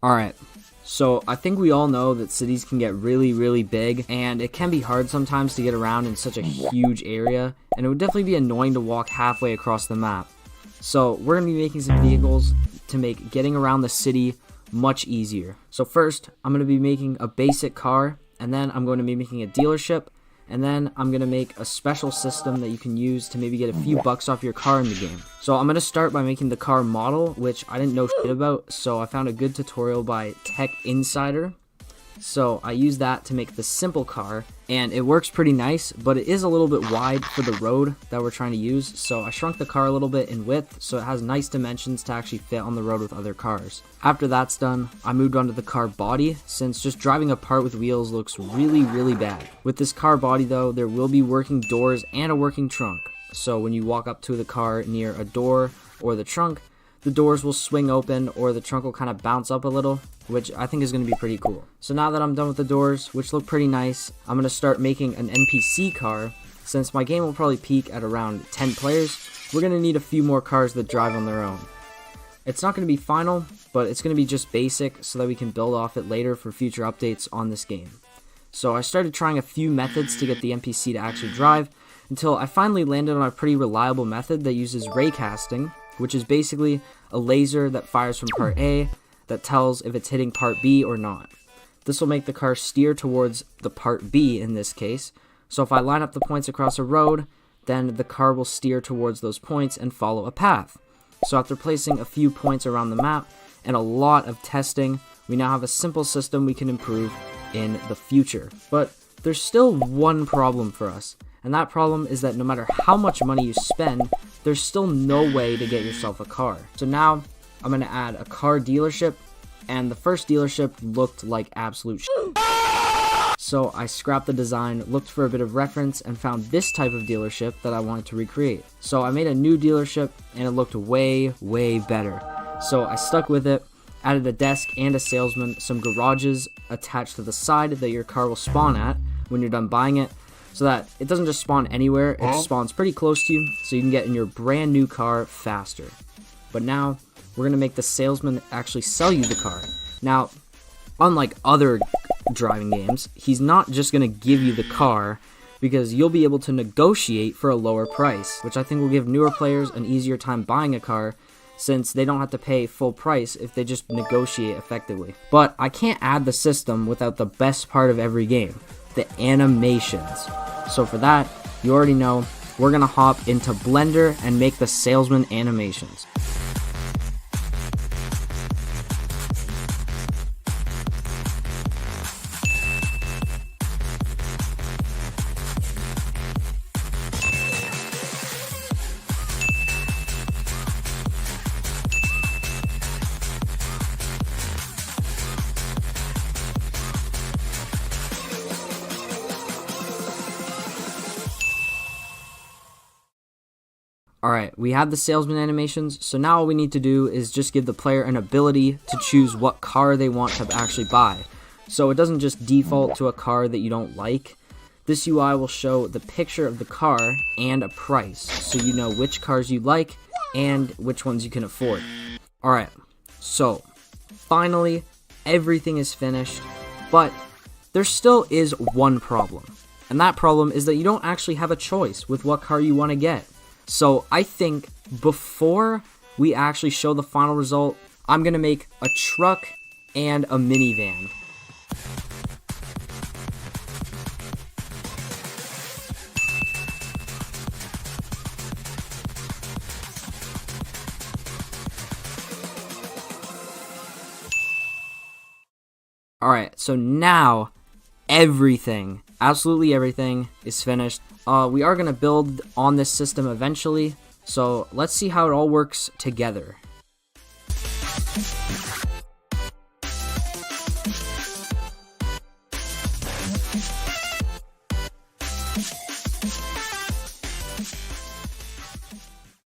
Alright, so I think we all know that cities can get really big, and it can be hard sometimes to get around in such a huge area, and it would definitely be annoying to walk halfway across the map. So we're going to be making some vehicles to make getting around the city much easier. So first, I'm going to be making a basic car, and then I'm going to be making a dealership, and then I'm going to make a special system that you can use to maybe get a few bucks off your car in the game. So I'm going to start by making the car model, which I didn't know shit about, so I found a good tutorial by Tech Insider. So I use that to make the simple car, and it works pretty nice, but it is a little bit wide for the road that we're trying to use, so I shrunk the car a little bit in width so it has nice dimensions to actually fit on the road with other cars. After that's done, I moved on to the car body, since just driving apart with wheels looks really bad. With this car body though, there will be working doors and a working trunk, so when you walk up to the car near a door or the trunk, the doors will swing open or the trunk will kind of bounce up a little, which I think is going to be pretty cool. So now that I'm done with the doors, which look pretty nice, I'm going to start making an NPC car. Since my game will probably peak at around 10 players, we're going to need a few more cars that drive on their own. It's not going to be final, but it's going to be just basic so that we can build off it later for future updates on this game. So I started trying a few methods to get the NPC to actually drive, until I finally landed on a pretty reliable method that uses raycasting, which is basically a laser that fires from part A that tells if it's hitting part B or not. This will make the car steer towards the part B in this case, so if I line up the points across a road, then the car will steer towards those points and follow a path. So after placing a few points around the map and a lot of testing, we now have a simple system we can improve in the future. But there's still one problem for us, and that problem is that no matter how much money you spend, there's still no way to get yourself a car. So now I'm going to add a car dealership, and the first dealership looked like absolute shit. So I scrapped the design, looked for a bit of reference, and found this type of dealership that I wanted to recreate. So I made a new dealership, and it looked way better. So I stuck with it, added a desk and a salesman, some garages attached to the side that your car will spawn at when you're done buying it, so that it doesn't just spawn anywhere, it spawns pretty close to you, so you can get in your brand new car faster. But now, we're going to make the salesman actually sell you the car. Now, unlike other driving games, he's not just going to give you the car, because you'll be able to negotiate for a lower price, which I think will give newer players an easier time buying a car, since they don't have to pay full price if they just negotiate effectively. But I can't add the system without the best part of every game, the animations. So for that, you already know, we're gonna hop into Blender and make the salesman animations. Alright, we have the salesman animations, so now all we need to do is just give the player an ability to choose what car they want to actually buy. So it doesn't just default to a car that you don't like. This UI will show the picture of the car and a price, so you know which cars you like and which ones you can afford. Alright, so finally everything is finished, but there still is one problem. And that problem is that you don't actually have a choice with what car you want to get. So I think before we actually show the final result, I'm going to make a truck and a minivan. Alright, so now everything, absolutely everything is finished. We are going to build on this system eventually, so let's see how it all works together.